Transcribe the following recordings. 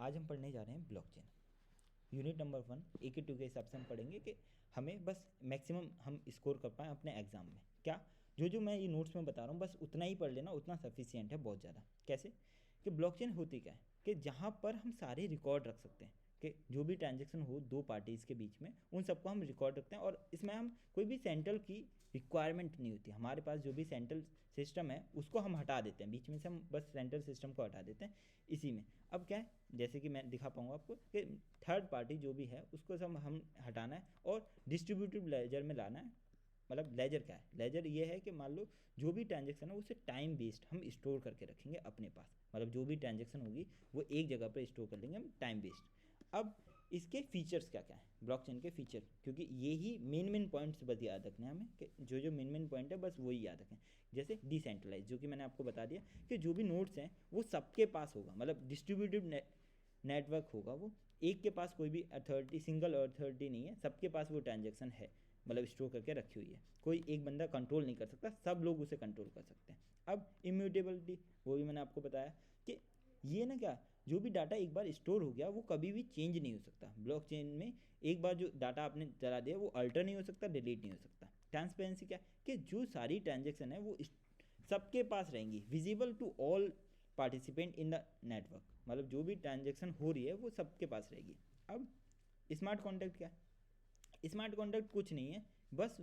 आज हम पढ़ने जा रहे हैं ब्लॉकचेन। यूनिट नंबर 1 AQ2 के हिसाब से हम पढ़ेंगे कि हमें बस मैक्सिमम हम स्कोर कर पाएँ अपने एग्ज़ाम में। क्या जो मैं ये नोट्स में बता रहा हूँ बस उतना ही पढ़ लेना, उतना सफिशिएंट है, बहुत ज़्यादा। कैसे कि ब्लॉकचेन होती क्या है कि जहाँ पर हम सारे रिकॉर्ड रख सकते हैं कि जो भी ट्रांजेक्शन हो दो पार्टीज़ के बीच में उन सबको हम रिकॉर्ड रखते हैं, और इसमें हम कोई भी सेंट्रल की रिक्वायरमेंट नहीं होती। हमारे पास जो भी सेंट्रल सिस्टम है उसको हम हटा देते हैं, बीच में से हम बस सेंट्रल सिस्टम को हटा देते हैं इसी में। अब क्या है, जैसे कि मैं दिखा पाऊँगा आपको कि थर्ड पार्टी जो भी है उसको सब हम हटाना है और डिस्ट्रीब्यूटिव लेजर में लाना है। मतलब लेजर क्या है, लेजर ये है कि मान लो जो भी ट्रांजेक्शन है उसे टाइम बेस्ड हम स्टोर करके रखेंगे अपने पास। मतलब जो भी ट्रांजेक्शन होगी वो एक जगह पर स्टोर कर लेंगे हम टाइम बेस्ड। अब इसके फीचर्स क्या क्या है ब्लॉकचेन के फीचर, क्योंकि ये ही मेन पॉइंट्स बस याद रखने हैं हमें कि जो मेन पॉइंट है बस वही याद रखें। जैसे डिसेंट्रलाइज, जो कि मैंने आपको बता दिया कि जो भी नोड्स हैं वो सबके पास होगा, मतलब डिस्ट्रीब्यूटिव नेटवर्क होगा। वो एक के पास कोई भी अथॉरिटी, सिंगल अथॉरिटी नहीं है, सबके पास वो ट्रांजेक्शन है, मतलब स्टोर करके रखी हुई है। कोई एक बंदा कंट्रोल नहीं कर सकता, सब लोग उसे कंट्रोल कर सकते हैं। अब इम्यूटेबिलिटी, वो भी मैंने आपको बताया कि ये ना क्या, जो भी डाटा एक बार स्टोर हो गया वो कभी भी चेंज नहीं हो सकता। ब्लॉकचेन में एक बार जो डाटा आपने चला दिया वो अल्टर नहीं हो सकता, डिलीट नहीं हो सकता। ट्रांसपेरेंसी क्या कि जो सारी ट्रांजेक्शन है वो सबके पास रहेंगी, visible to all participant in the network. मतलब जो भी ट्रांजेक्शन हो रही है वो सबके पास रहेगी। अब स्मार्ट कॉन्ट्रैक्ट क्या है, स्मार्ट कॉन्ट्रैक्ट कुछ नहीं है, बस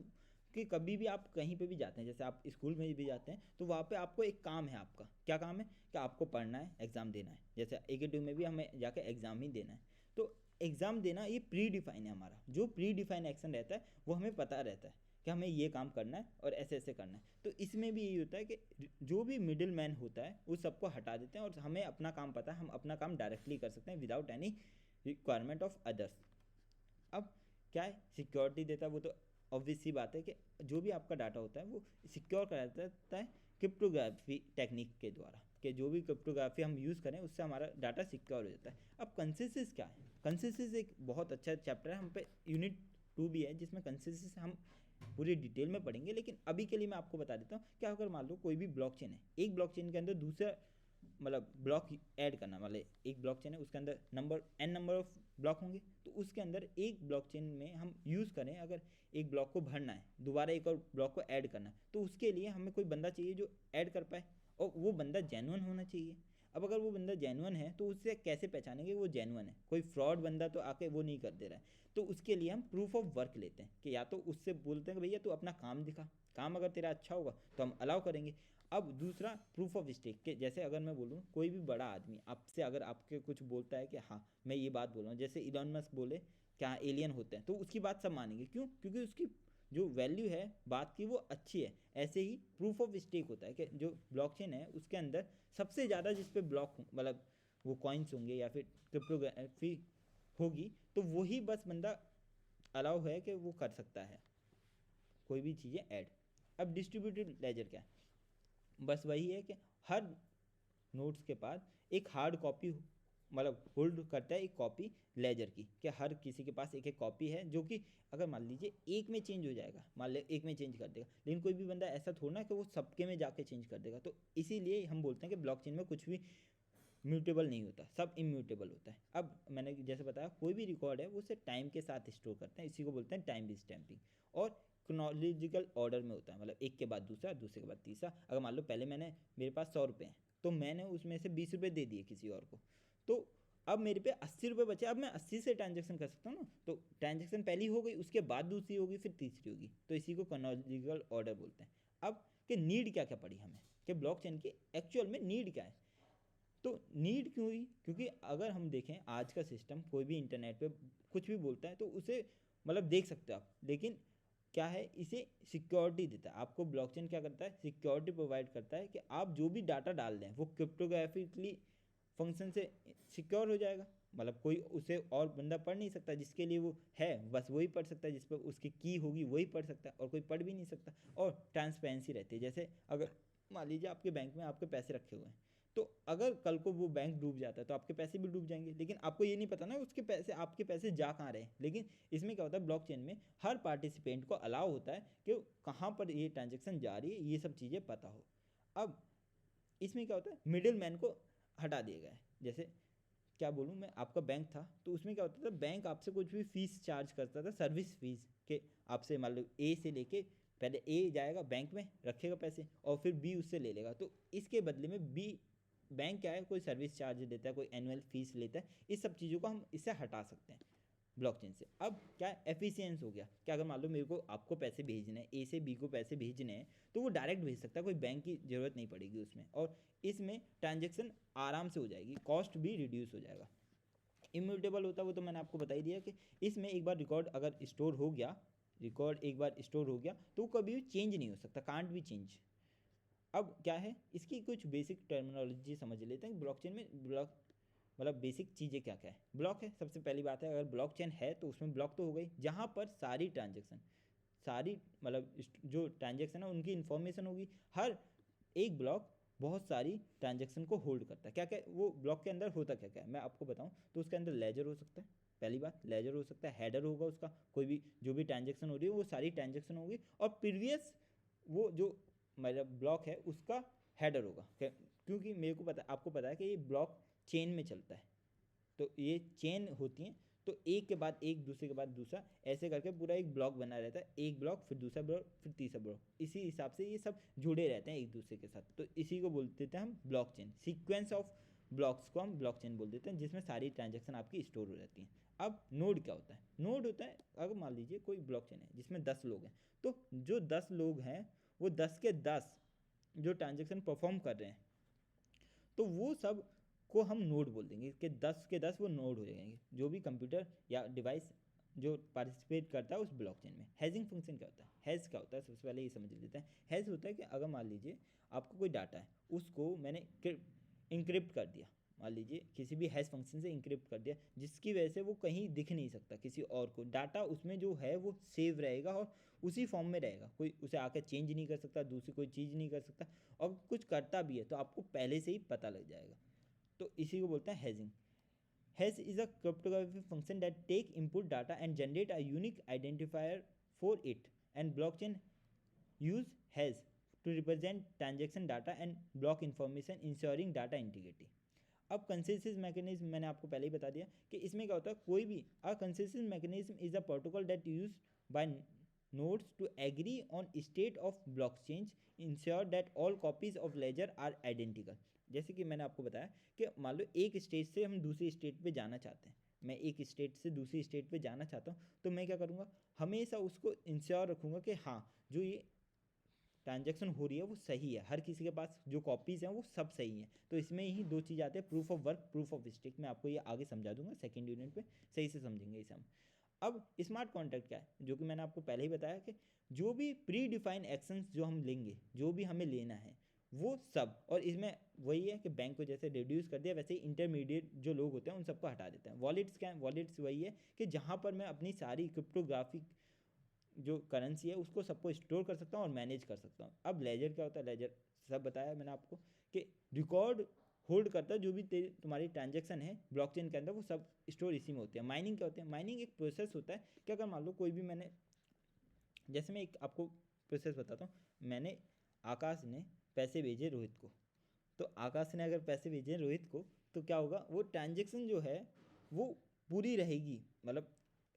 कि कभी भी आप कहीं पे भी जाते हैं, जैसे आप स्कूल में भी जाते हैं तो वहाँ पे आपको एक काम है। आपका क्या काम है कि आपको पढ़ना है, एग्ज़ाम देना है। जैसे AQ2 में भी हमें जाकर एग्ज़ाम ही देना है, तो एग्ज़ाम देना ये प्री डिफाइन है। हमारा जो प्री डिफाइन एक्शन रहता है वो हमें पता रहता है कि हमें ये काम करना है और ऐसे ऐसे करना है। तो इसमें भी यही होता है कि जो भी मिडिल मैन होता है उस सबको हटा देते हैं और हमें अपना काम पता है, हम अपना काम डायरेक्टली कर सकते हैं without any requirement of others. अब क्या है, सिक्योरिटी देता है, वो तो ऑब्वियस सी बात है कि जो भी आपका डाटा होता है वो सिक्योर करा जाता है क्रिप्टोग्राफी टेक्निक के द्वारा, कि जो भी क्रिप्टोग्राफी हम यूज़ करें उससे हमारा डाटा सिक्योर हो जाता है। अब कंसेंसस क्या है, कंसेंसस एक बहुत अच्छा चैप्टर है, हम पे यूनिट 2 भी है जिसमें कंसेंसस हम पूरी डिटेल में पढ़ेंगे। लेकिन अभी के लिए मैं आपको बता देता हूँ कि अगर मान लो कोई भी ब्लॉकचेन है, एक ब्लॉकचेन के अंदर दूसरा मतलब ब्लॉक ऐड करना, मतलब एक ब्लॉकचेन है उसके अंदर नंबर ऑफ ब्लॉक होंगे, तो उसके अंदर एक ब्लॉकचेन में हम यूज़ करें, अगर एक ब्लॉक को भरना है, दोबारा एक और ब्लॉक को ऐड करना है, तो उसके लिए हमें कोई बंदा चाहिए जो ऐड कर पाए, और वो बंदा जेन्युइन होना चाहिए। अब अगर वो बंदा जेन्युइन है तो उससे कैसे पहचानेंगे वो जेन्युइन है, कोई फ्रॉड बंदा तो आके वो नहीं कर दे रहा है। तो उसके लिए हम प्रूफ ऑफ वर्क लेते हैं कि या तो उससे बोलते हैं कि भैया तू अपना काम दिखा, काम अगर तेरा अच्छा होगा तो हम अलाउ करेंगे। अब दूसरा प्रूफ ऑफ स्टेक, के जैसे अगर मैं बोलूँ कोई भी बड़ा आदमी आपसे अगर आपके कुछ बोलता है कि हाँ मैं ये बात बोल रहा हूँ, जैसे इलॉन मस्क बोले क्या एलियन होते हैं, तो उसकी बात सब मानेंगे। क्यों? क्योंकि उसकी जो वैल्यू है बात की वो अच्छी है। ऐसे ही प्रूफ ऑफ स्टेक होता है कि जो ब्लॉकचेन है उसके अंदर सबसे ज़्यादा जिस पे ब्लॉक मतलब वो कॉइन्स होंगे या फिर क्रिप्टोग्राफी होगी, तो वही बस बंदा अलाउ है कि वो कर सकता है कोई भी चीज़ें ऐड। अब डिस्ट्रीब्यूटेड लेजर क्या है, बस वही है कि हर नोट्स के पास एक हार्ड कॉपी मतलब होल्ड करता है, एक कॉपी लेजर की, कि हर किसी के पास एक एक कॉपी है, जो कि अगर मान लीजिए एक में चेंज हो जाएगा, मान ले एक में चेंज कर देगा, लेकिन कोई भी बंदा ऐसा थोड़ा ना कि वो सबके में जाके चेंज कर देगा। तो इसीलिए हम बोलते हैं कि ब्लॉकचेन में कुछ भी म्यूटेबल नहीं होता, सब इम्यूटेबल होता है। अब मैंने जैसे बताया कोई भी रिकॉर्ड है वो उसे टाइम के साथ स्टोर करते हैं, इसी को बोलते हैं टाइम बेस्ड स्टैम्पिंग। और क्रोनोलॉजिकल ऑर्डर में होता है, मतलब एक के बाद दूसरा, दूसरे के बाद तीसरा। अगर मान लो पहले मेरे पास 100 रुपये हैं तो मैंने उसमें से 20 रुपये दे दिए किसी और को, तो अब मेरे पे 80 रुपये बचे। अब मैं 80 से ट्रांजेक्शन कर सकता हूँ ना, तो ट्रांजेक्शन पहली हो गई, उसके बाद दूसरी होगी, फिर तीसरी होगी, तो इसी को क्रोनोलॉजिकल ऑर्डर बोलते हैं। अब कि नीड क्या क्या पड़ी हमें, कि ब्लॉकचेन की एक्चुअल में नीड क्या है। तो नीड क्यों हुई, क्योंकि अगर हम देखें आज का सिस्टम, कोई भी इंटरनेट पे कुछ भी बोलता है तो उसे मतलब देख सकते हो आप, लेकिन क्या है इसे सिक्योरिटी देता है आपको। ब्लॉकचेन क्या करता है, सिक्योरिटी प्रोवाइड करता है कि आप जो भी डाटा डाल दें वो क्रिप्टोग्राफिकली फंक्शन से सिक्योर हो जाएगा। मतलब कोई उसे और बंदा पढ़ नहीं सकता, जिसके लिए वो है बस वही पढ़ सकता है, जिस पर उसकी की होगी वही पढ़ सकता है, और कोई पढ़ भी नहीं सकता। और ट्रांसपेरेंसी रहती है, जैसे अगर मान लीजिए आपके बैंक में आपके पैसे रखे हुए हैं, तो अगर कल को वो बैंक डूब जाता है तो आपके पैसे भी डूब जाएंगे, लेकिन आपको ये नहीं पता ना उसके पैसे, आपके पैसे जा कहाँ रहे हैं। लेकिन इसमें क्या होता है, ब्लॉकचेन में हर पार्टिसिपेंट को अलाउ होता है कि कहाँ पर ये ट्रांजेक्शन जा रही है, ये सब चीज़ें पता हो। अब इसमें क्या होता है, मिडिल मैन को हटा दिया गया है। जैसे क्या बोलूँ मैं, आपका बैंक था तो उसमें क्या होता था, बैंक आपसे कुछ भी फीस चार्ज करता था, सर्विस फीस के आपसे, मान लो ए से लेके, पहले ए जाएगा बैंक में रखेगा पैसे और फिर बी उससे ले लेगा, तो इसके बदले में बी बैंक क्या है, कोई सर्विस चार्ज देता है, कोई एनुअल फीस लेता है, इस सब चीज़ों को हम इससे हटा सकते हैं ब्लॉकचेन से। अब क्या एफिशिएंस हो गया, क्या अगर मान लो मेरे को आपको पैसे भेजने हैं, ए से बी को पैसे भेजने हैं, तो वो डायरेक्ट भेज सकता है, कोई बैंक की ज़रूरत नहीं पड़ेगी उसमें, और इसमें ट्रांजेक्शन आराम से हो जाएगी, कॉस्ट भी रिड्यूस हो जाएगा। इम्यूटेबल होता है वो तो मैंने आपको बता ही दिया कि इसमें एक बार रिकॉर्ड अगर स्टोर हो गया, रिकॉर्ड एक बार स्टोर हो गया तो वो कभी भी चेंज नहीं हो सकता, कांट भी चेंज। अब क्या है, इसकी कुछ बेसिक टर्मिनोलॉजी समझ लेते हैं। ब्लॉकचेन में ब्लॉक मतलब बेसिक चीज़ें क्या क्या है। ब्लॉक है, सबसे पहली बात है, अगर ब्लॉकचेन है तो उसमें ब्लॉक तो हो गई, जहाँ पर सारी ट्रांजेक्शन, सारी मतलब जो ट्रांजेक्शन है उनकी इन्फॉर्मेशन होगी। हर एक ब्लॉक बहुत सारी ट्रांजेक्शन को होल्ड करता है। क्या क्या वो ब्लॉक के अंदर होता क्या क्या है मैं आपको बताऊं, तो उसके अंदर लेजर हो सकता है, पहली बात लेजर हो सकता है, हेडर होगा उसका, कोई भी जो भी ट्रांजेक्शन हो रही है वो सारी ट्रांजेक्शन होगी, और प्रीवियस वो जो मतलब ब्लॉक है उसका हेडर होगा। क्योंकि मेरे को पता, आपको पता है कि ये ब्लॉक चेन में चलता है, तो ये चेन होती हैं, तो एक के बाद एक, दूसरे के बाद दूसरा, ऐसे करके पूरा एक ब्लॉक बना रहता है, एक ब्लॉक फिर दूसरा ब्लॉक फिर तीसरा ब्लॉक, इसी हिसाब से ये सब जुड़े रहते हैं एक दूसरे के साथ, तो इसी को बोल देते हैं हम block chain. Sequence of blocks को हम ब्लॉक चेन बोल देते हैं, जिसमें सारी ट्रांजेक्शन आपकी स्टोर हो जाती हैं। अब नोड क्या होता है, नोड होता है, अगर मान लीजिए कोई ब्लॉक चेन है जिसमें 10 लोग हैं, तो जो 10 लोग हैं वो 10 के 10 जो ट्रांजेक्शन परफॉर्म कर रहे हैं, तो वो सब को हम नोड बोल देंगे कि 10 के 10 वो नोड हो जाएंगे, जो भी कंप्यूटर या डिवाइस जो पार्टिसिपेट करता है उस ब्लॉकचेन में। हैजिंग फंक्शन क्या होता है, हैज क्या होता है, सबसे पहले ये समझ लेते हैं। हैज होता है कि अगर मान लीजिए आपको कोई डाटा है, उसको मैंने इंक्रिप्ट कर दिया, मान लीजिए किसी भी हैश फंक्शन से इंक्रिप्ट कर दिया, जिसकी वजह से वो कहीं दिख नहीं सकता किसी और को, डाटा उसमें जो है वो सेव रहेगा और उसी फॉर्म में रहेगा, कोई उसे आकर चेंज नहीं कर सकता, दूसरी कोई चीज़ नहीं कर सकता, और कुछ करता भी है तो आपको पहले से ही पता लग जाएगा, तो इसी को बोलते हैं hedging. Hash is a cryptographic function that take input data and generate a unique identifier for it, and blockchain use hash to represent transaction data and block information, ensuring data integrity। अब consensus mechanism मैंने आपको पहले ही बता दिया कि इसमें क्या होता है, कोई भी अ consensus mechanism is a protocol that use by nodes to agree on state of blockchain, ensure that all copies of ledger are identical। जैसे कि मैंने आपको बताया कि मान लो एक स्टेट से हम दूसरी स्टेट पे जाना चाहते हैं, मैं एक स्टेट से दूसरी स्टेट पे जाना चाहता हूँ, तो मैं क्या करूँगा, हमेशा उसको इंश्योर रखूँगा कि हाँ जो ये ट्रांजैक्शन हो रही है वो सही है, हर किसी के पास जो कॉपीज़ हैं वो सब सही हैं। तो इसमें ही दो चीज़ आते हैं, proof of work, proof of stake. मैं आपको ये आगे समझा दूंगा सेकंड यूनिट पे, सही से समझेंगे इसे हम। अब स्मार्ट कॉन्ट्रैक्ट क्या है, जो कि मैंने आपको पहले ही बताया कि जो भी प्री डिफाइंड एक्शंस जो हम लेंगे, जो भी हमें लेना है वो सब, और इसमें वही है कि बैंक को जैसे रिड्यूस कर दिया वैसे ही इंटरमीडिएट जो लोग होते हैं उन सबको हटा देते हैं। वॉलेट्स क्या है, वॉलेट्स वही है कि जहाँ पर मैं अपनी सारी क्रिप्टोग्राफिक जो करेंसी है उसको सबको स्टोर कर सकता हूँ और मैनेज कर सकता हूँ। अब लेजर क्या होता है, लेजर सब बताया मैंने आपको कि रिकॉर्ड होल्ड करता है, जो भी तुम्हारी ट्रांजैक्शन है ब्लॉकचेन के अंदर वो सब स्टोर इसी में होती है। माइनिंग क्या होती है, माइनिंग एक प्रोसेस होता है कि अगर मान लो कोई भी मैंने, जैसे मैं एक आपको प्रोसेस बताता हूँ, मैंने आकाश ने पैसे भेजे रोहित को, तो आकाश ने अगर पैसे भेजे रोहित को तो क्या होगा, वो ट्रांजेक्शन जो है वो पूरी रहेगी, मतलब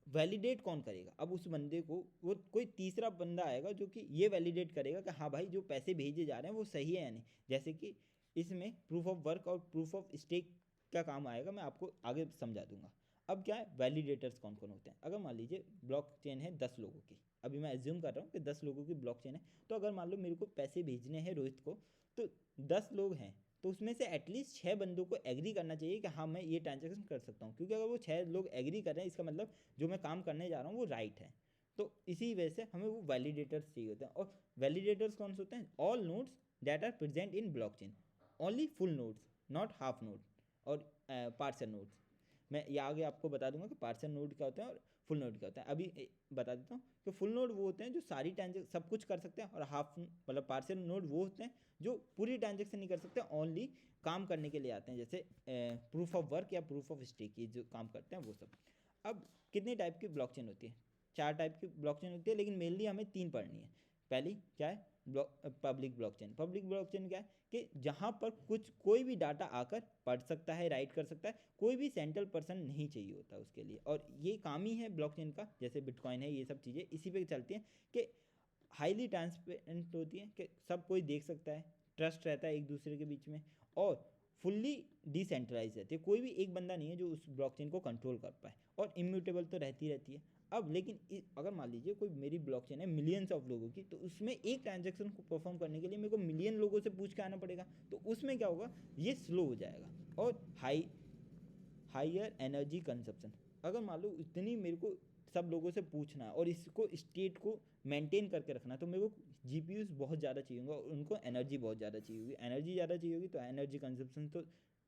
वैलिडेट कौन करेगा, अब उस बंदे को वो कोई तीसरा बंदा आएगा जो कि ये वैलिडेट करेगा कि हाँ भाई जो पैसे भेजे जा रहे हैं वो सही है या नहीं। जैसे कि इसमें प्रूफ ऑफ वर्क और प्रूफ ऑफ स्टेक का काम आएगा, मैं आपको आगे समझा दूंगा। अब क्या है, वैलिडेटर्स कौन कौन होते हैं, अगर मान लीजिए ब्लॉक चेन है 10 लोगों की, अभी मैं एज्यूम कर रहा हूँ कि 10 लोगों की ब्लॉक चेन है, तो अगर मान लो मेरे को पैसे भेजने हैं रोहित को, तो 10 लोग हैं, तो उसमें से एटलीस्ट 6 बंदों को एग्री करना चाहिए कि हाँ मैं ये ट्रांजेक्शन कर सकता हूँ, क्योंकि अगर वो 6 लोग एग्री कर रहे हैं इसका मतलब जो मैं काम करने जा रहा हूँ वो राइट है। तो इसी वजह से हमें वो वैलिडेटर्स चाहिए होते हैं। और वैलिडेटर्स कौन से होते हैं, all nodes that are present in blockchain, only full nodes, not half node और पार्सल नोड्स। मैं ये आगे आपको बता दूंगा कि पार्सल नोड क्या होता है और फुल नोड क्या होता है। अभी बता देता हूँ कि फुल नोड वो होते हैं जो सारी ट्रांजेक्शन सब कुछ कर सकते हैं, और हाफ मतलब पार्सल नोड वो होते हैं जो पूरी ट्रांजेक्शन नहीं कर सकते, ओनली काम करने के लिए आते हैं, जैसे प्रूफ ऑफ वर्क या प्रूफ ऑफ स्टेक, ये जो काम करते हैं वो सब। अब कितने टाइप की ब्लॉकचेन होती है, 4 टाइप की ब्लॉकचेन होती है, लेकिन मेनली हमें 3 पढ़नी है। पहली क्या है, पब्लिक ब्लॉकचेन क्या है कि जहाँ पर कोई भी डाटा आकर पढ़ सकता है, राइट कर सकता है, कोई भी सेंट्रल पर्सन नहीं चाहिए होता उसके लिए। और ये काम ही है ब्लॉकचेन का, जैसे बिटकॉइन है, ये सब चीज़ें इसी पे चलती हैं कि हाईली ट्रांसपेरेंट होती है कि सब कोई देख सकता है, ट्रस्ट रहता है एक दूसरे के बीच में, और फुल्ली डिसेंट्रलाइज रहती है। कोई भी एक बंदा नहीं है जो उस ब्लॉकचेन को कंट्रोल कर पाए, और इम्यूटेबल तो रहती है। अब लेकिन अगर मान लीजिए कोई मेरी ब्लॉकचेन है मिलियंस ऑफ लोगों की, तो उसमें एक ट्रांजैक्शन को परफॉर्म करने के लिए मेरे को मिलियन लोगों से पूछ के आना पड़ेगा, तो उसमें क्या होगा, ये स्लो हो जाएगा और हाइयर एनर्जी कंजप्शन। अगर मान लो इतनी मेरे को सब लोगों से पूछना है और इसको स्टेट को मेंटेन करके रखना है, तो मेरे को जीपीयूज बहुत ज़्यादा चाहिए होगा और उनको एनर्जी बहुत ज़्यादा चाहिए होगी। एनर्जी ज़्यादा चाहिए होगी तो एनर्जी कंजप्शन तो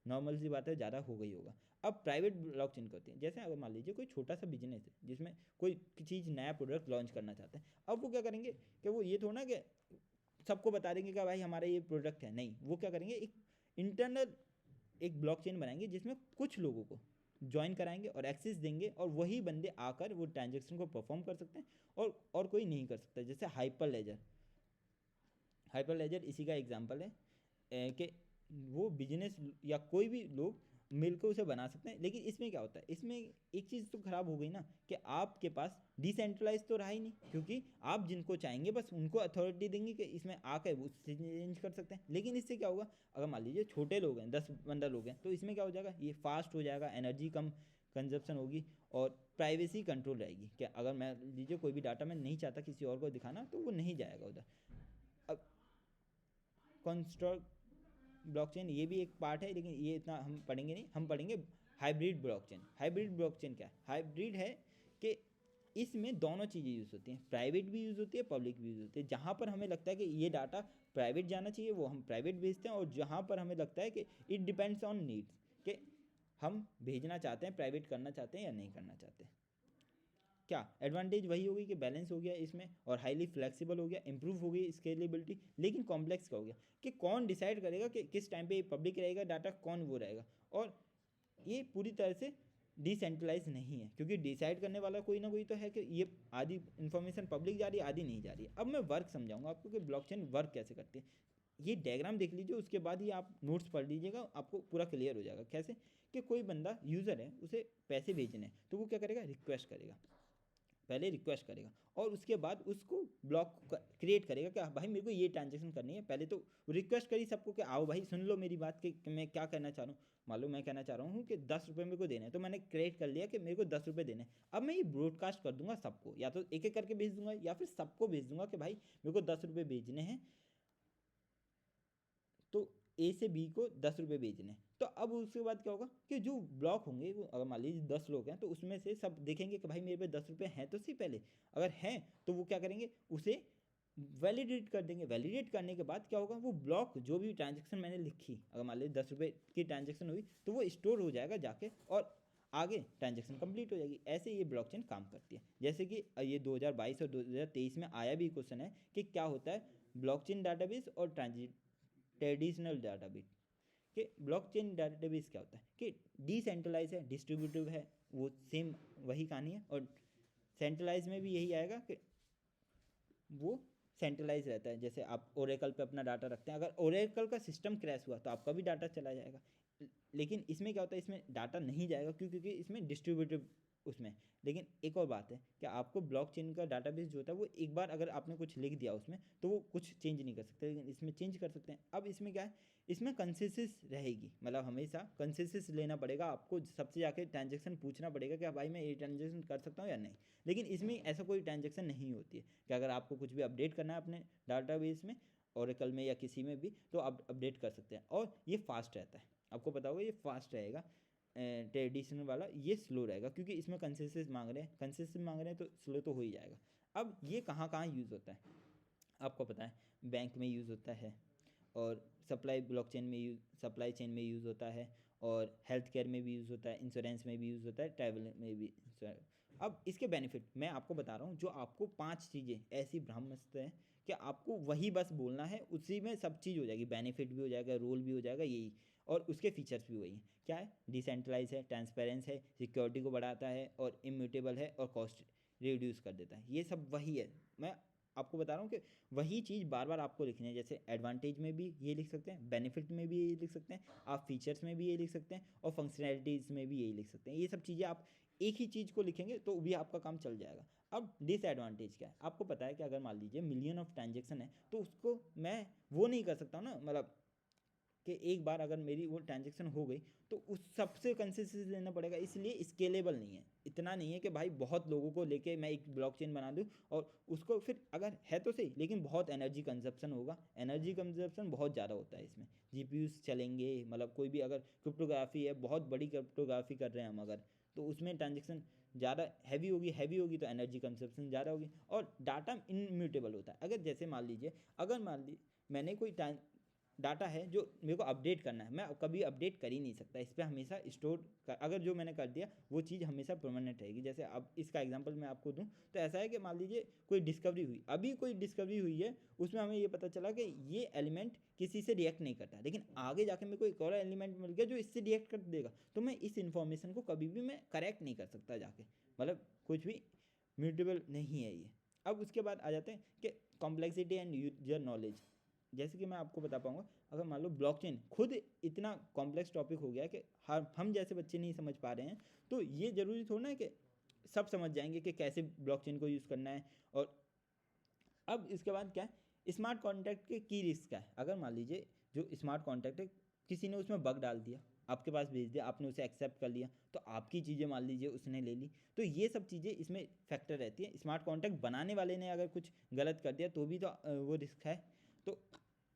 नॉर्मल सी बात है, ज़्यादा हो गई होगा। अब प्राइवेट ब्लॉकचेन करती है, जैसे अगर मान लीजिए कोई छोटा सा बिजनेस है जिसमें कोई चीज़ नया प्रोडक्ट लॉन्च करना चाहते हैं, अब वो क्या करेंगे कि वो ये थोड़ा कि सबको बता देंगे कि भाई हमारा ये प्रोडक्ट है, नहीं, वो क्या करेंगे, एक इंटरनल एक ब्लॉकचेन बनाएंगे जिसमें कुछ लोगों को ज्वाइन कराएंगे और एक्सेस देंगे, और वही बंदे आकर वो ट्रांजेक्शन को परफॉर्म कर सकते हैं और कोई नहीं कर सकता। जैसे हाइपर लेजर इसी का एग्जांपल है कि वो बिजनेस या कोई भी लोग मिलकर उसे बना सकते हैं। लेकिन इसमें क्या होता है, इसमें एक चीज़ तो ख़राब हो गई ना कि आपके पास डिसेंट्रलाइज तो रहा ही नहीं, क्योंकि आप जिनको चाहेंगे बस उनको अथॉरिटी देंगे कि इसमें आकर उससे चेंज कर सकते हैं। लेकिन इससे क्या होगा, अगर मान लीजिए छोटे लोग हैं, 10-15 लोग हैं, तो इसमें क्या हो जाएगा, ये फास्ट हो जाएगा, एनर्जी कम कंजप्शन होगी और प्राइवेसी कंट्रोल रहेगी। क्या अगर मैं लीजिए कोई भी डाटा मैं नहीं चाहता किसी और को दिखाना, तो वो नहीं जाएगा उधर। अब कंस्ट्रक्ट ब्लॉकचेन ये भी एक पार्ट है, लेकिन ये इतना हम पढ़ेंगे नहीं, हम पढ़ेंगे हाइब्रिड ब्लॉकचेन। हाइब्रिड ब्लॉकचेन क्या है, हाइब्रिड है कि इसमें दोनों चीज़ें यूज़ होती हैं, प्राइवेट भी यूज़ होती है, पब्लिक भी यूज़ होती है। जहाँ पर हमें लगता है कि ये डाटा प्राइवेट जाना चाहिए वो हम प्राइवेट भेजते हैं, और जहाँ पर हमें लगता है कि इट डिपेंड्स ऑन नीड्स, कि हम भेजना चाहते हैं, प्राइवेट करना चाहते हैं या नहीं करना चाहते। क्या एडवांटेज वही होगी कि बैलेंस हो गया इसमें, और हाईली फ्लेक्सिबल हो गया, इंप्रूव हो गई स्केलेबिलिटी। लेकिन कॉम्प्लेक्स का हो गया कि कौन डिसाइड करेगा कि किस टाइम पे ये पब्लिक रहेगा डाटा, कौन वो रहेगा। और ये पूरी तरह से डिसेंट्रलाइज नहीं है, क्योंकि डिसाइड करने वाला कोई ना कोई तो है कि ये आधी इन्फॉर्मेशन पब्लिक जा रही है, आधी नहीं जा रही है। अब मैं वर्क समझाऊंगा आपको कि ब्लॉकचेन वर्क कैसे करती है। ये डायग्राम देख लीजिए, उसके बाद ही आप नोट्स पढ़ लीजिएगा, आपको पूरा क्लियर हो जाएगा। कैसे कि कोई बंदा यूज़र है, उसे पैसे भेजने हैं, तो वो क्या करेगा, रिक्वेस्ट करेगा, पहले रिक्वेस्ट करेगा और उसके बाद उसको ब्लॉक क्रिएट करेगा कि भाई मेरे को ये ट्रांजेक्शन करनी है। पहले तो रिक्वेस्ट करी सबको कि आओ भाई सुन लो मेरी बात कि मैं क्या कहना चाह रहा हूँ। मान लो मैं कहना चाह रहा हूँ कि 10 रुपये मेरे को देने हैं, तो मैंने क्रिएट कर लिया कि मेरे को 10 रुपये देने हैं। अब मैं ये ब्रॉडकास्ट कर दूंगा सबको, या तो एक एक करके भेज दूंगा या फिर सबको भेज दूंगा कि भाई मेरे को 10 रुपये भेजने हैं, तो ए से बी को 10 रुपये भेजने हैं। तो अब उसके बाद क्या होगा कि जो ब्लॉक होंगे, वो अगर मान लीजिए 10 लोग हैं, तो उसमें से सब देखेंगे कि भाई मेरे पे 10 रुपये हैं तो सही पहले, अगर हैं तो वो क्या करेंगे, उसे वैलिडेट कर देंगे। वैलिडेट करने के बाद क्या होगा, वो ब्लॉक जो भी ट्रांजेक्शन मैंने लिखी, अगर मान लीजिए 10 रुपये की ट्रांजेक्शन हुई, तो वो स्टोर हो जाएगा जाके, और आगे ट्रांजेक्शन कंप्लीट हो जाएगी। ऐसे ये ब्लॉकचेन काम करती है। जैसे कि ये 2022 और 2023 में आया भी क्वेश्चन है कि क्या होता है ब्लॉकचेन डाटाबेस और ट्रेडिशनल डाटाबेस। कि ब्लॉकचेन डाटाबेस क्या होता है कि डिसेंट्रलाइज है, डिस्ट्रीब्यूटिव है, वो सेम वही कहानी है। और सेंट्रलाइज में भी यही आएगा कि वो सेंट्रलाइज रहता है। जैसे आप ओरेकल पे अपना डाटा रखते हैं, अगर ओरेकल का सिस्टम क्रैश हुआ तो आपका भी डाटा चला जाएगा। लेकिन इसमें क्या होता है, इसमें डाटा नहीं जाएगा, क्योंकि इसमें डिस्ट्रीब्यूटिव उसमें। लेकिन एक और बात है कि आपको ब्लॉकचेन का डाटाबेस जो होता है वो एक बार अगर आपने कुछ लिख दिया उसमें, तो वो कुछ चेंज नहीं कर सकते, लेकिन इसमें चेंज कर सकते हैं। अब इसमें क्या है, इसमें कंसेंसस रहेगी, मतलब हमेशा कंसेंसस लेना पड़ेगा आपको, सबसे जाके ट्रांजेक्शन पूछना पड़ेगा कि भाई मैं ये ट्रांजेक्शन कर सकता हूँ या नहीं। लेकिन इसमें ऐसा कोई ट्रांजेक्शन नहीं होती है कि अगर आपको कुछ भी अपडेट करना है अपने डाटाबेस में, ओरेकल में या किसी में भी, तो आप अपडेट कर सकते हैं। और ये फास्ट रहता है, आपको पता होगा ये फास्ट रहेगा। ट्रेडिशनल वाला ये स्लो रहेगा, क्योंकि इसमें कंसेंसस मांग रहे हैं, कंसेंसस मांग रहे हैं, तो स्लो तो हो ही जाएगा। अब ये कहाँ कहाँ यूज़ होता है आपको पता है, बैंक में यूज़ होता है, और सप्लाई चेन में यूज़ होता है, और हेल्थ केयर में भी यूज़ होता है, इंश्योरेंस में भी यूज़ होता है, ट्रैवल में भी। अब इसके बेनिफिट मैं आपको बता रहा हूँ, जो आपको 5 चीज़ें ऐसी ब्रह्मास्त्र हैं कि आपको वही बस बोलना है, उसी में सब चीज़ हो जाएगी, बेनिफिट भी हो जाएगा, रोल भी हो जाएगा, यही। और उसके फीचर्स भी वही हैं। क्या है, डिसेंट्रलाइज है, ट्रांसपेरेंस है, सिक्योरिटी को बढ़ाता है, और इम्यूटेबल है, और कॉस्ट रिड्यूस कर देता है। ये सब वही है। मैं आपको बता रहा हूँ कि वही चीज़ बार बार आपको लिखनी है। जैसे एडवांटेज में भी ये लिख सकते हैं, बेनिफिट में भी ये लिख सकते हैं, आप फीचर्स में भी ये लिख सकते हैं और फंक्शनैलिटीज़ में भी यही लिख सकते हैं। ये सब चीज़ें आप एक ही चीज़ को लिखेंगे तो भी आपका काम चल जाएगा। अब डिसएडवांटेज क्या है, आपको पता है कि अगर मान लीजिए मिलियन ऑफ ट्रांजेक्शन है तो उसको मैं वो नहीं कर सकता हूँ ना, मतलब कि एक बार अगर मेरी वो ट्रांजेक्शन हो गई तो उस सबसे कंसिस्टेंसी लेना पड़ेगा, इसलिए स्केलेबल नहीं है। इतना नहीं है कि भाई बहुत लोगों को लेके मैं एक ब्लॉकचेन बना दूँ और उसको फिर अगर है तो सही, लेकिन बहुत एनर्जी कंजप्शन होगा, एनर्जी कंजप्शन बहुत ज़्यादा होता है इसमें, जीपीयूज चलेंगे, मतलब कोई भी अगर क्रिप्टोग्राफी है, बहुत बड़ी क्रिप्टोग्राफी कर रहे हैं हम अगर, तो उसमें ट्रांजेक्शन ज़्यादा हैवी होगी तो एनर्जी कंजप्शन ज़्यादा होगी और डाटा इनम्यूटेबल होता है। अगर जैसे मान लीजिए मैंने कोई डाटा है जो मेरे को अपडेट करना है, मैं कभी अपडेट कर ही नहीं सकता, इस पर हमेशा स्टोर कर, अगर जो मैंने कर दिया वो चीज़ हमेशा परमानेंट रहेगी। जैसे अब इसका एग्जांपल मैं आपको दूं तो ऐसा है कि मान लीजिए कोई डिस्कवरी हुई, अभी कोई डिस्कवरी हुई है, उसमें हमें ये पता चला कि ये एलिमेंट किसी से रिएक्ट नहीं करता, लेकिन आगे जाके मेरे को एक और एलिमेंट मिल गया जो इससे रिएक्ट कर देगा, तो मैं इस इन्फॉर्मेशन को कभी भी मैं करेक्ट नहीं कर सकता जाके, मतलब कुछ भी म्यूटेबल नहीं है ये। अब उसके बाद आ जाते हैं कि कॉम्प्लेक्सिटी एंड यूजर नॉलेज। जैसे कि मैं आपको बता पाऊंगा, अगर मान लो ब्लॉकचेन खुद इतना कॉम्प्लेक्स टॉपिक हो गया है कि हम जैसे बच्चे नहीं समझ पा रहे हैं, तो ये ज़रूरी थोड़ा ना है कि सब समझ जाएंगे कि कैसे ब्लॉकचेन को यूज़ करना है। और अब इसके बाद क्या है, स्मार्ट कॉन्ट्रैक्ट के की रिस्क क्या है। अगर मान लीजिए जो स्मार्ट कॉन्ट्रैक्ट है, किसी ने उसमें बग डाल दिया, आपके पास भेज दिया, आपने उसे एक्सेप्ट कर लिया, तो आपकी चीज़ें मान लीजिए उसने ले ली, तो ये सब चीज़ें इसमें फैक्टर रहती है। स्मार्ट कॉन्ट्रैक्ट बनाने वाले ने अगर कुछ गलत कर दिया तो भी तो वो रिस्क है। तो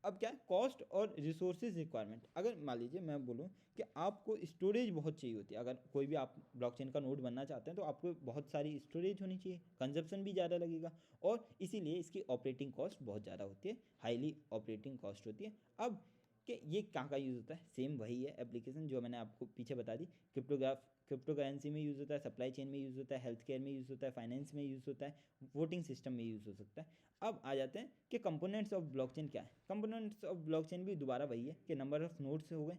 अब क्या है, कॉस्ट और रिसोर्सेज रिक्वायरमेंट। अगर मान लीजिए मैं बोलूँ कि आपको स्टोरेज बहुत चाहिए होती है, अगर कोई भी आप ब्लॉकचेन का नोड बनना चाहते हैं तो आपको बहुत सारी स्टोरेज होनी चाहिए, कंजप्शन भी ज़्यादा लगेगा और इसीलिए इसकी ऑपरेटिंग कॉस्ट बहुत ज़्यादा होती है, हाईली ऑपरेटिंग कॉस्ट होती है। अब कि ये कहाँ का यूज़ होता है, सेम वही है एप्लीकेशन जो मैंने आपको पीछे बता दी। क्रिप्टो करेंसी में यूज़ होता है, सप्लाई चेन में यूज़ होता है, हेल्थ केयर में यूज़ होता है, फाइनेंस में यूज़ होता है, वोटिंग सिस्टम में यूज़ हो सकता है। अब आ जाते हैं कि कंपोनेंट्स ऑफ ब्लॉकचेन क्या है। कंपोनेंट्स ऑफ ब्लॉकचेन भी दोबारा वही है कि नंबर ऑफ नोड्स हो गए,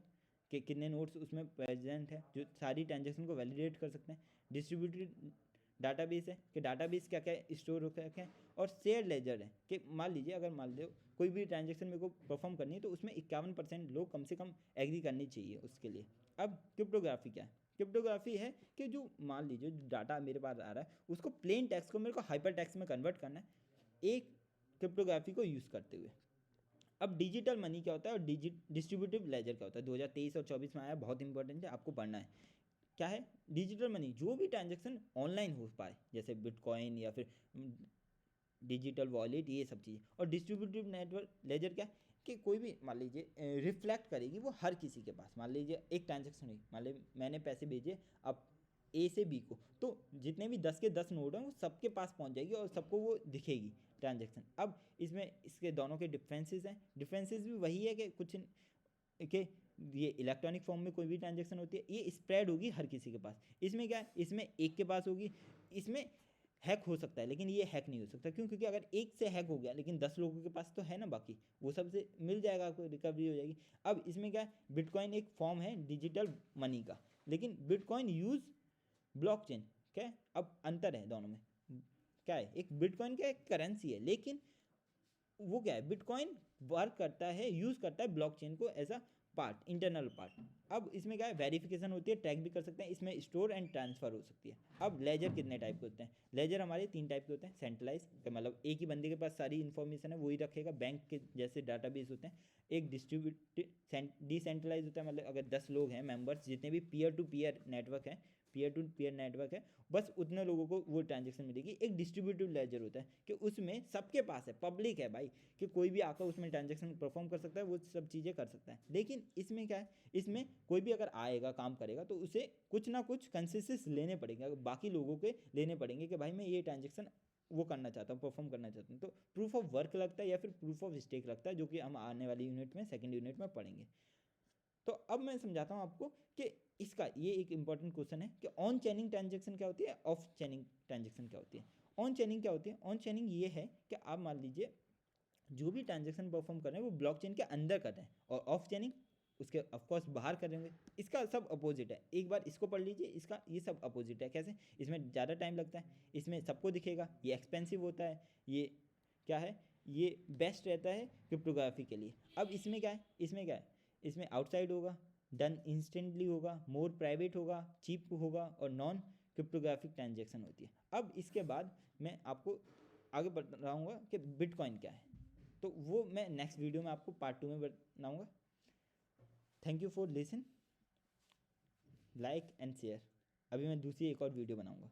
कि कितने नोड्स उसमें प्रेजेंट है जो सारी ट्रांजेक्शन को वैलिडेट कर सकते हैं। डिस्ट्रीब्यूटेड डाटाबेस है कि डाटाबेस क्या क्या स्टोर होकर रखे हैं। और शेयर लेजर है कि मान लीजिए अगर मान लो कोई भी ट्रांजेक्शन मेरे को परफॉर्म करनी है तो उसमें 51% लोग कम से कम एग्री करनी चाहिए उसके लिए। अब क्रिप्टोग्राफी क्या है, क्रिप्टोग्राफी है कि जो मान लीजिए जो डाटा मेरे पास आ रहा है उसको प्लेन टेक्स्ट को मेरे को हाइपर टेक्स्ट में कन्वर्ट करना है एक क्रिप्टोग्राफी को यूज़ करते हुए। अब डिजिटल मनी क्या होता है और डिस्ट्रीब्यूटिव लेजर क्या होता है, 2023 और 24 में आया, बहुत इंपॉर्टेंट है, आपको पढ़ना है। क्या है डिजिटल मनी, जो भी ट्रांजेक्शन ऑनलाइन हो पाए, जैसे बिटकॉइन या फिर डिजिटल वॉलेट, ये सब चीज़। और डिस्ट्रीब्यूटिव नेटवर्क लेजर क्या है कि कोई भी मान लीजिए रिफ्लेक्ट करेगी वो हर किसी के पास। मान लीजिए एक ट्रांजेक्शन हुई, मान लीजिए मैंने पैसे भेजे अब ए से बी को, तो जितने भी 10 के 10 नोड हैं वो सबके पास पहुंच जाएगी और सबको वो दिखेगी ट्रांजेक्शन। अब इसमें इसके दोनों के डिफरेंसेस हैं, डिफरेंसेस भी वही है कि कुछ कि ये इलेक्ट्रॉनिक फॉर्म में कोई भी ट्रांजेक्शन होती है ये स्प्रेड होगी हर किसी के पास। इसमें क्या है, इसमें एक के पास होगी, इसमें हैक हो सकता है लेकिन ये हैक नहीं हो सकता। क्यों? क्योंकि अगर एक से हैक हो गया लेकिन 10 लोगों के पास तो है ना, बाकी वो सबसे मिल जाएगा, आपको रिकवरी हो जाएगी। अब इसमें क्या है, बिटकॉइन एक फॉर्म है डिजिटल मनी का, लेकिन बिटकॉइन यूज़ ब्लॉकचेन। क्या है, अब अंतर है दोनों में। क्या है, एक बिटकॉइन क्या एक करेंसी है, लेकिन वो क्या है, बिटकॉइन वर्क करता है, यूज़ करता है ब्लॉकचेन को as a part, internal part. अब इसमें क्या है, वेरिफिकेशन होती है, ट्रैक भी कर सकते हैं, इसमें स्टोर एंड ट्रांसफर हो सकती है। अब लेजर कितने टाइप के होते हैं, लेजर हमारे 3 टाइप के होते हैं। सेंट्रलाइज मतलब एक ही बंदे के पास सारी इन्फॉर्मेशन है, वही रखेगा, बैंक के जैसे डाटाबेस होते हैं। एक डिस्ट्रीब्यूटेड डिसेंट्रलाइज होता है, मतलब अगर 10 लोग हैं मेंबर्स, जितने भी पीयर टू पीयर नेटवर्क है, पीयर टू पीयर नेटवर्क है, बस उतने लोगों को वो ट्रांजेक्शन मिलेगी। एक डिस्ट्रीब्यूटिव लेजर होता है कि उसमें सबके पास है, पब्लिक है भाई, कि कोई भी आकर उसमें ट्रांजेक्शन परफॉर्म कर सकता है, वो सब चीज़ें कर सकता है। लेकिन इसमें क्या है, इसमें कोई भी अगर आएगा काम करेगा तो उसे कुछ ना कुछ कंसेसेस लेने पड़ेंगे, बाकी लोगों के लेने पड़ेंगे कि भाई मैं ये ट्रांजेक्शन वो करना चाहता हूँ, परफॉर्म करना चाहता हूँ। तो प्रूफ ऑफ वर्क लगता है या फिर प्रूफ ऑफ स्टेक लगता है, जो कि हम आने वाली यूनिट में, सेकेंड यूनिट में पढ़ेंगे। तो अब मैं समझाता हूँ आपको कि इसका ये एक इंपॉर्टेंट क्वेश्चन है कि ऑन चेनिंग ट्रांजेक्शन क्या होती है, ऑफ चेनिंग ट्रांजेक्शन क्या होती है। ऑन चेनिंग क्या होती है, ऑन चेनिंग ये है कि आप मान लीजिए जो भी ट्रांजेक्शन परफॉर्म कर रहे हैं वो ब्लॉकचेन के अंदर कर रहे हैं, और ऑफ चेनिंग उसके ऑफकोर्स बाहर कर रहे होंगे। इसका सब अपोजिट है, एक बार इसको पढ़ लीजिए, इसका ये सब अपोजिट है। कैसे, इसमें ज़्यादा टाइम लगता है, इसमें सबको दिखेगा, ये एक्सपेंसिव होता है, ये क्या है, ये बेस्ट रहता है क्रिप्टोग्राफी के लिए। अब इसमें क्या है, इसमें आउटसाइड होगा, डन इंस्टेंटली होगा, मोर प्राइवेट होगा, चीप होगा और नॉन क्रिप्टोग्राफिक ट्रांजेक्शन होती है। अब इसके बाद मैं आपको आगे बताऊँगा कि बिटकॉइन क्या है, तो वो मैं नेक्स्ट वीडियो में आपको पार्ट 2 में बताऊँगा। Thank you for listen, like and share. अभी मैं दूसरी एक और वीडियो बनाऊँगा।